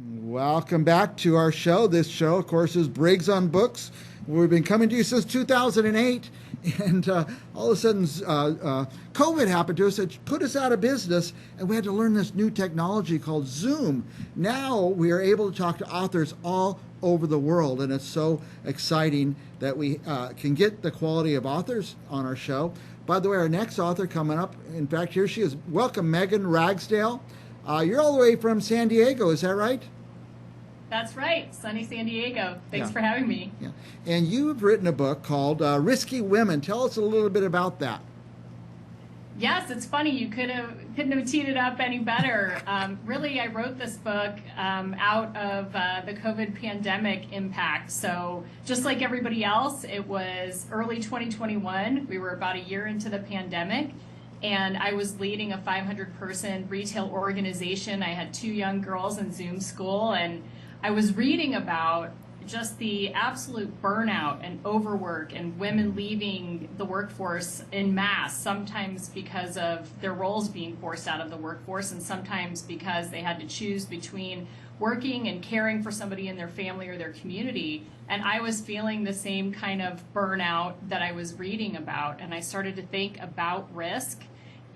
Welcome back to our show. This show, of course, is Briggs on Books. We've been coming to you since 2008, and all of a sudden, COVID happened to us. It put us out of business, and we had to learn this new technology called Zoom. Now we are able to talk to authors all over the world, and it's so exciting that we can get the quality of authors on our show. By the way, our next author coming up, in fact, here she is. Welcome, Megan Ragsdale. You're all the way from San Diego, is that right? That's right, sunny San Diego. Thanks for having me. Yeah. And you've written a book called Risky Women. Tell us a little bit about that. Yes, it's funny. You couldn't have teed it up any better. Really, I wrote this book out of the COVID pandemic impact. So just like everybody else, it was early 2021. We were about a year into the pandemic. And I was leading a 500-person retail organization. I had 2 young girls in Zoom school, and I was reading about just the absolute burnout and overwork and women leaving the workforce en masse, sometimes because of their roles being forced out of the workforce, and sometimes because they had to choose between working and caring for somebody in their family or their community. And I was feeling the same kind of burnout that I was reading about. And I started to think about risk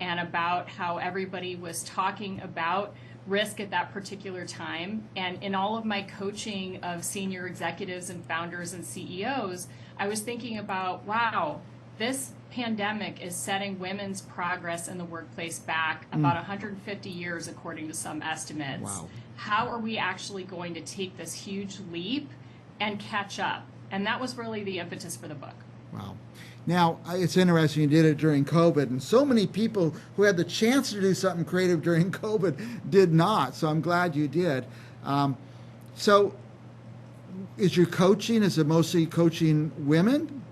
and about how everybody was talking about risk at that particular time. And in all of my coaching of senior executives and founders and CEOs, I was thinking about, wow, this pandemic is setting women's progress in the workplace back about 150 years, according to some estimates. Wow. How are we actually going to take this huge leap and catch up? And that was really the impetus for the book. Wow. Now, it's interesting you did it during COVID, and so many people who had the chance to do something creative during COVID did not, so I'm glad you did. So is your coaching, is it mostly coaching women?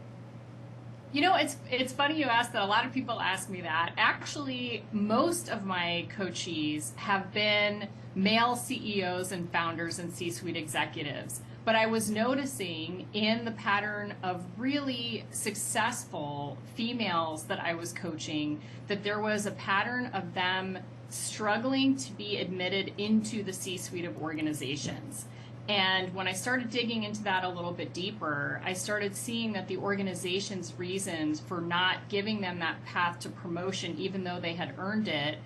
You know, it's funny you ask that. A lot of people ask me that. Actually, most of my coachees have been male CEOs and founders and C-suite executives. But I was noticing in the pattern of really successful females that I was coaching that there was a pattern of them struggling to be admitted into the C-suite of organizations. And when I started digging into that a little bit deeper, I started seeing that the organization's reasons for not giving them that path to promotion, even though they had earned it,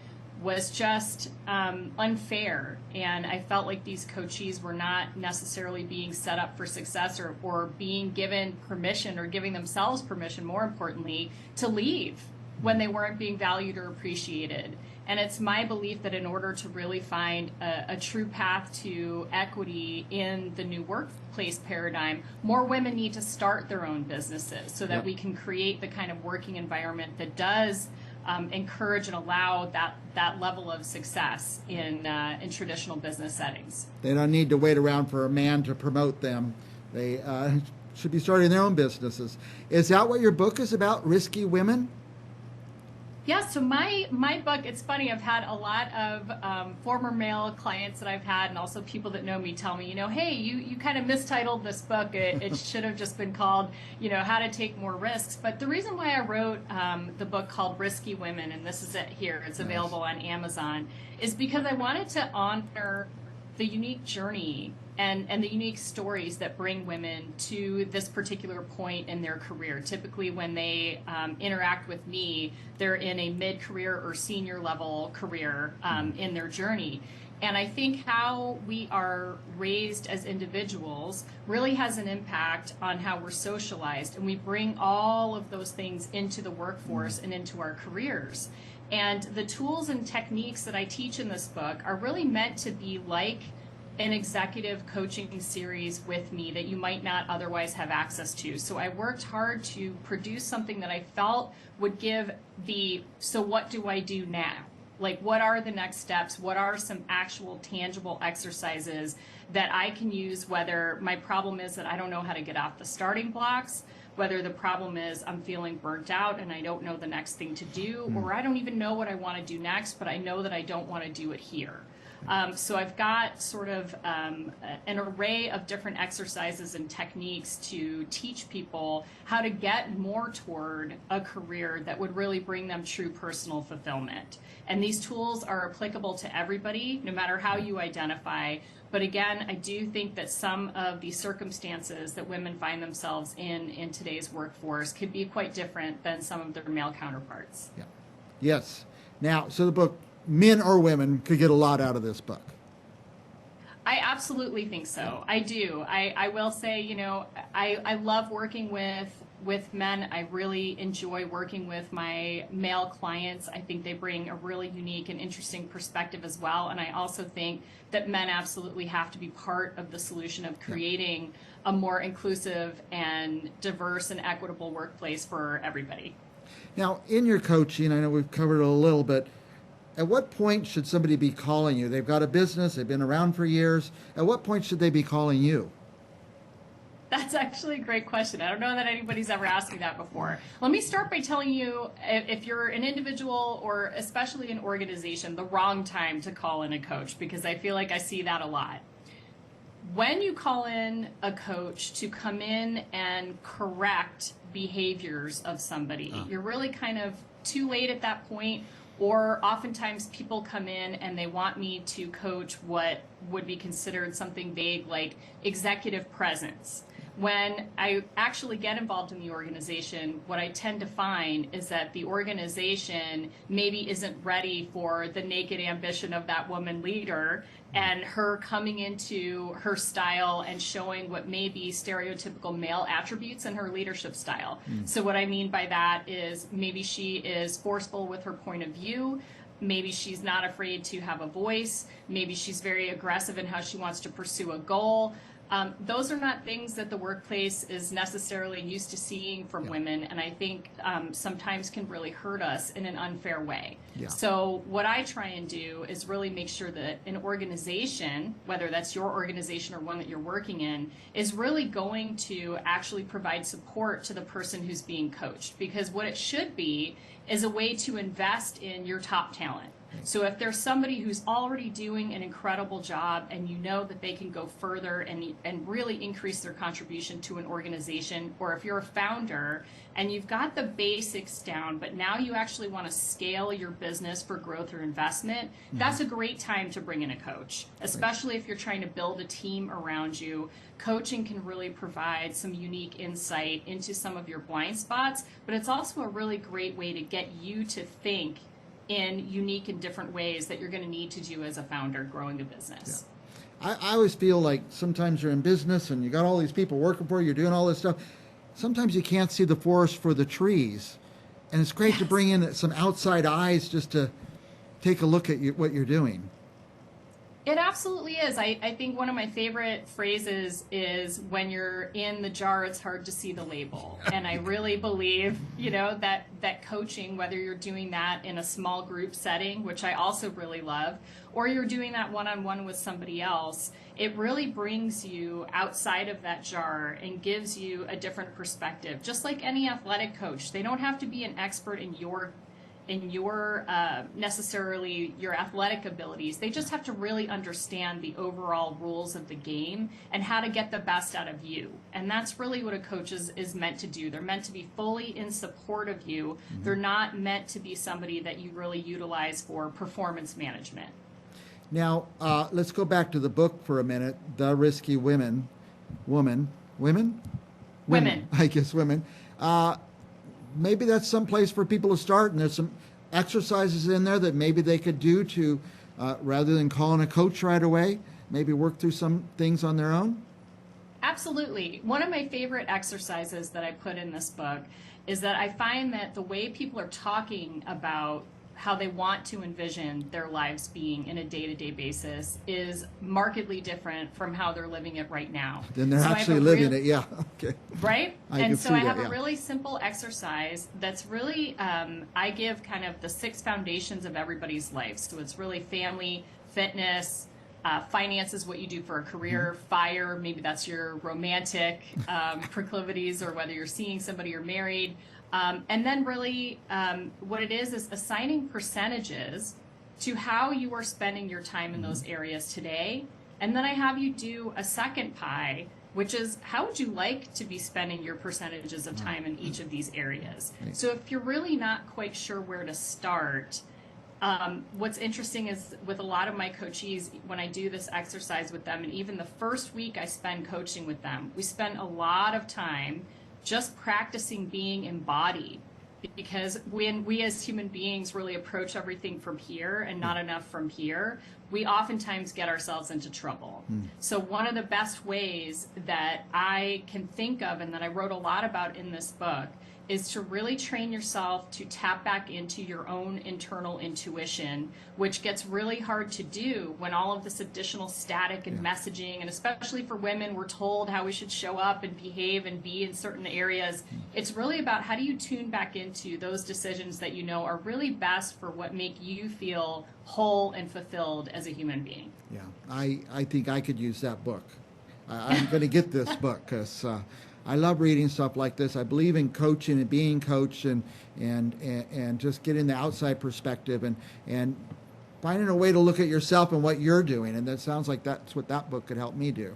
was just unfair. And I felt like these coachees were not necessarily being set up for success or being given permission or giving themselves permission, more importantly, to leave when they weren't being valued or appreciated. And it's my belief that in order to really find a true path to equity in the new workplace paradigm, more women need to start their own businesses so that we can create the kind of working environment that does encourage and allow that level of success in traditional business settings. They don't need to wait around for a man to promote them. They should be starting their own businesses. Is that what your book is about, Risky Women? Yeah, so my book, it's funny, I've had a lot of former male clients that I've had, and also people that know me tell me, hey, you kind of mistitled this book. It should have just been called, How to Take More Risks. But the reason why I wrote the book called Risky Women, and this is it here, it's available on Amazon, is because I wanted to honor the unique journey and the unique stories that bring women to this particular point in their career. Typically when they interact with me, they're in a mid-career or senior level career in their journey. And I think how we are raised as individuals really has an impact on how we're socialized. And we bring all of those things into the workforce and into our careers. And the tools and techniques that I teach in this book are really meant to be like an executive coaching series with me that you might not otherwise have access to. So I worked hard to produce something that I felt would give so what do I do now? Like, what are the next steps? What are some actual tangible exercises that I can use, whether my problem is that I don't know how to get off the starting blocks, whether the problem is I'm feeling burnt out and I don't know the next thing to do, or I don't even know what I want to do next, but I know that I don't want to do it here. So I've got sort of an array of different exercises and techniques to teach people how to get more toward a career that would really bring them true personal fulfillment. And these tools are applicable to everybody, no matter how you identify. But again, I do think that some of the circumstances that women find themselves in today's workforce could be quite different than some of their male counterparts. Yeah. Yes. Now, so the book, men or women could get a lot out of this book. I absolutely think so. I do. I will say, you know, I love working with men. I really enjoy working with my male clients. I think they bring a really unique and interesting perspective as well. And I also think that men absolutely have to be part of the solution of creating a more inclusive and diverse and equitable workplace for everybody. Now, in your coaching, I know we've covered it a little bit. At what point should somebody be calling you? They've got a business, they've been around for years. At what point should they be calling you? That's actually a great question. I don't know that anybody's ever asked me that before. Let me start by telling you, if you're an individual or especially an organization, the wrong time to call in a coach, because I feel like I see that a lot. When you call in a coach to come in and correct behaviors of somebody, you're really kind of too late at that point. Or oftentimes people come in and they want me to coach what would be considered something vague like executive presence. When I actually get involved in the organization, what I tend to find is that the organization maybe isn't ready for the naked ambition of that woman leader and her coming into her style and showing what may be stereotypical male attributes in her leadership style. So what I mean by that is maybe she is forceful with her point of view. Maybe she's not afraid to have a voice. Maybe she's very aggressive in how she wants to pursue a goal. Those are not things that the workplace is necessarily used to seeing from women, and I think sometimes can really hurt us in an unfair way. So what I try and do is really make sure that an organization, whether that's your organization or one that you're working in, is really going to actually provide support to the person who's being coached, because what it should be is a way to invest in your top talent. So if there's somebody who's already doing an incredible job and you know that they can go further and really increase their contribution to an organization, or if you're a founder and you've got the basics down, but now you actually want to scale your business for growth or investment, that's a great time to bring in a coach, especially if you're trying to build a team around you. Coaching can really provide some unique insight into some of your blind spots, but it's also a really great way to get you to think in unique and different ways that you're going to need to do as a founder growing a business. I always feel like sometimes you're in business and you got all these people working for you, you're doing all this stuff. Sometimes you can't see the forest for the trees. And it's great to bring in some outside eyes just to take a look at what you're doing. It absolutely is. I think one of my favorite phrases is, when you're in the jar, it's hard to see the label. And I really believe, you know, that coaching, whether you're doing that in a small group setting, which I also really love, or you're doing that one-on-one with somebody else, it really brings you outside of that jar and gives you a different perspective. Just like any athletic coach, they don't have to be an expert in your necessarily your athletic abilities. They just have to really understand the overall rules of the game and how to get the best out of you. And that's really what a coach is meant to do. They're meant to be fully in support of you. They're not meant to be somebody that you really utilize for performance management. Now, let's go back to the book for a minute, The Risky Women. Women. I guess women. Maybe that's some place for people to start, and there's some exercises in there that maybe they could do to, rather than calling a coach right away, maybe work through some things on their own? Absolutely. One of my favorite exercises that I put in this book is that I find that the way people are talking about how they want to envision their lives being in a day-to-day basis is markedly different from how they're living it right now. Then they're actually living it, yeah. Okay. Right? I have a really simple exercise that's really, I give kind of the 6 foundations of everybody's life. So it's really family, fitness, finance is what you do for a career, fire, maybe that's your romantic proclivities, or whether you're seeing somebody or married. And then really what it is assigning percentages to how you are spending your time in those areas today. And then I have you do a second pie, which is how would you like to be spending your percentages of time in each of these areas? So if you're really not quite sure where to start, what's interesting is with a lot of my coachees, when I do this exercise with them, and even the first week I spend coaching with them, we spend a lot of time just practicing being embodied. Because when we as human beings really approach everything from here and not enough from here, we oftentimes get ourselves into trouble. So one of the best ways that I can think of, and that I wrote a lot about in this book, is to really train yourself to tap back into your own internal intuition, which gets really hard to do when all of this additional static and messaging, and especially for women, we're told how we should show up and behave and be in certain areas. It's really about how do you tune back into those decisions that you know are really best for what make you feel whole and fulfilled as a human being. Yeah, I think I could use that book. I'm going to get this book because I love reading stuff like this. I believe in coaching and being coached and just getting the outside perspective and finding a way to look at yourself and what you're doing. And that sounds like that's what that book could help me do.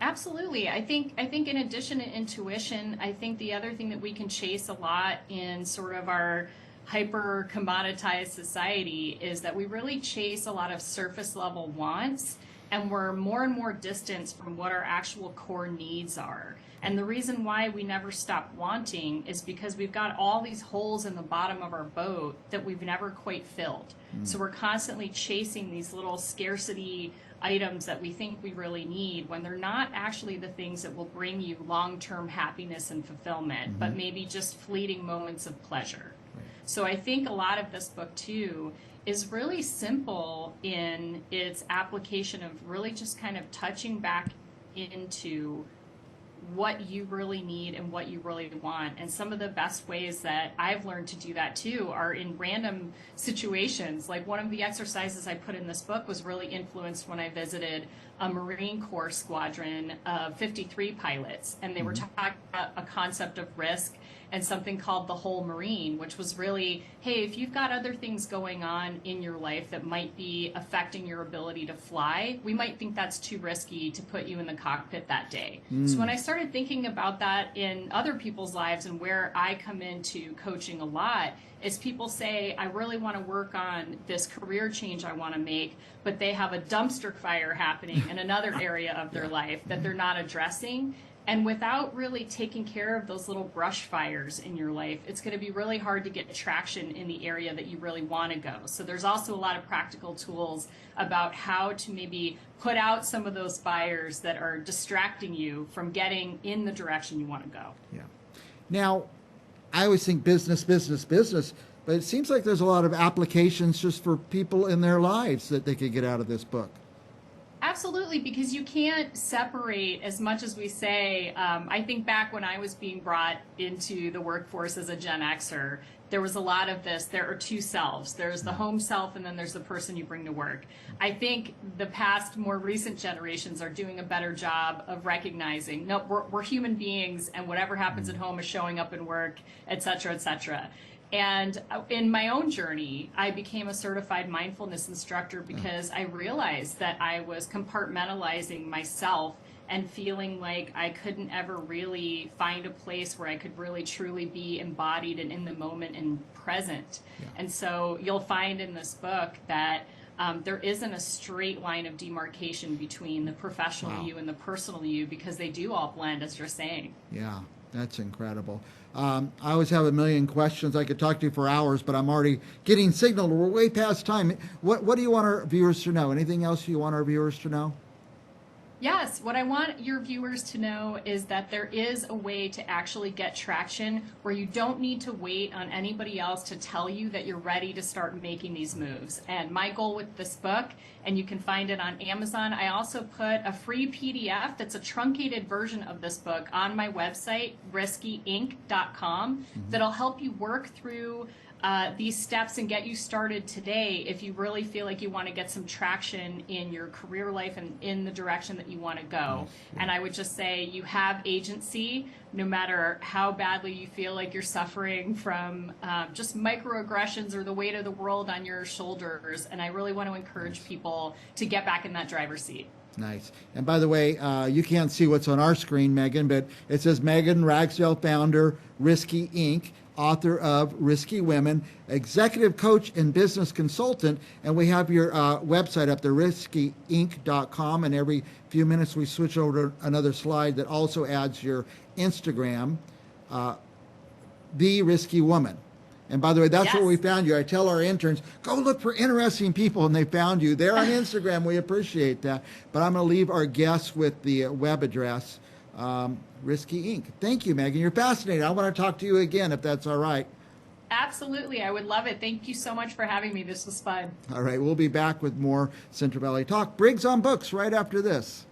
Absolutely. I think in addition to intuition, I think the other thing that we can chase a lot in sort of our hyper commoditized society is that we really chase a lot of surface level wants, and we're more and more distant from what our actual core needs are. And the reason why we never stop wanting is because we've got all these holes in the bottom of our boat that we've never quite filled. So we're constantly chasing these little scarcity items that we think we really need when they're not actually the things that will bring you long-term happiness and fulfillment, but maybe just fleeting moments of pleasure. So I think a lot of this book too is really simple in its application of really just kind of touching back into what you really need and what you really want. And some of the best ways that I've learned to do that too are in random situations. Like one of the exercises I put in this book was really influenced when I visited a Marine Corps squadron of 53 pilots, and they were talking about a concept of risk and something called the whole Marine, which was really, hey, if you've got other things going on in your life that might be affecting your ability to fly, we might think that's too risky to put you in the cockpit that day. So when I started thinking about that in other people's lives and where I come into coaching a lot, is people say, I really want to work on this career change I want to make, but they have a dumpster fire happening in another area of their life that they're not addressing. And without really taking care of those little brush fires in your life, it's going to be really hard to get traction in the area that you really want to go. So there's also a lot of practical tools about how to maybe put out some of those fires that are distracting you from getting in the direction you want to go. Yeah. Now, I always think business, but it seems like there's a lot of applications just for people in their lives that they could get out of this book. Absolutely, because you can't separate as much as we say. I think back when I was being brought into the workforce as a Gen Xer, there was a lot of this. There are two selves. There's the home self, and then there's the person you bring to work. I think the past, more recent generations are doing a better job of recognizing, no, we're human beings, and whatever happens at home is showing up in work, et cetera, et cetera. And in my own journey, I became a certified mindfulness instructor because I realized that I was compartmentalizing myself and feeling like I couldn't ever really find a place where I could really truly be embodied and in the moment and present. And so you'll find in this book that there isn't a straight line of demarcation between the professional you and the personal you, because they do all blend, as you're saying. Yeah, that's incredible. I always have a million questions. I could talk to you for hours, but I'm already getting signaled. We're way past time. What do you want our viewers to know? Anything else you want our viewers to know? Yes, what I want your viewers to know is that there is a way to actually get traction where you don't need to wait on anybody else to tell you that you're ready to start making these moves. And my goal with this book, and you can find it on Amazon, I also put a free PDF that's a truncated version of this book on my website, riskyinc.com, that'll help you work through these steps and get you started today if you really feel like you want to get some traction in your career life and in the direction that you want to go. And I would just say you have agency no matter how badly you feel like you're suffering from just microaggressions or the weight of the world on your shoulders. And I really want to encourage people to get back in that driver's seat. Nice. And by the way, you can't see what's on our screen, Megan, but it says Megan Ragsdale, founder, Risky Inc., author of Risky Women, executive coach and business consultant. And we have your website up there, riskyinc.com. And every few minutes we switch over to another slide that also adds your Instagram, The Risky Woman. And by the way, that's where we found you. I tell our interns, go look for interesting people, and they found you. They're on Instagram. We appreciate that. But I'm going to leave our guests with the web address, Risky Inc. Thank you, Megan. You're fascinating. I want to talk to you again, if that's all right. Absolutely. I would love it. Thank you so much for having me. This was fun. All right. We'll be back with more Central Valley Talk. Briggs on Books right after this.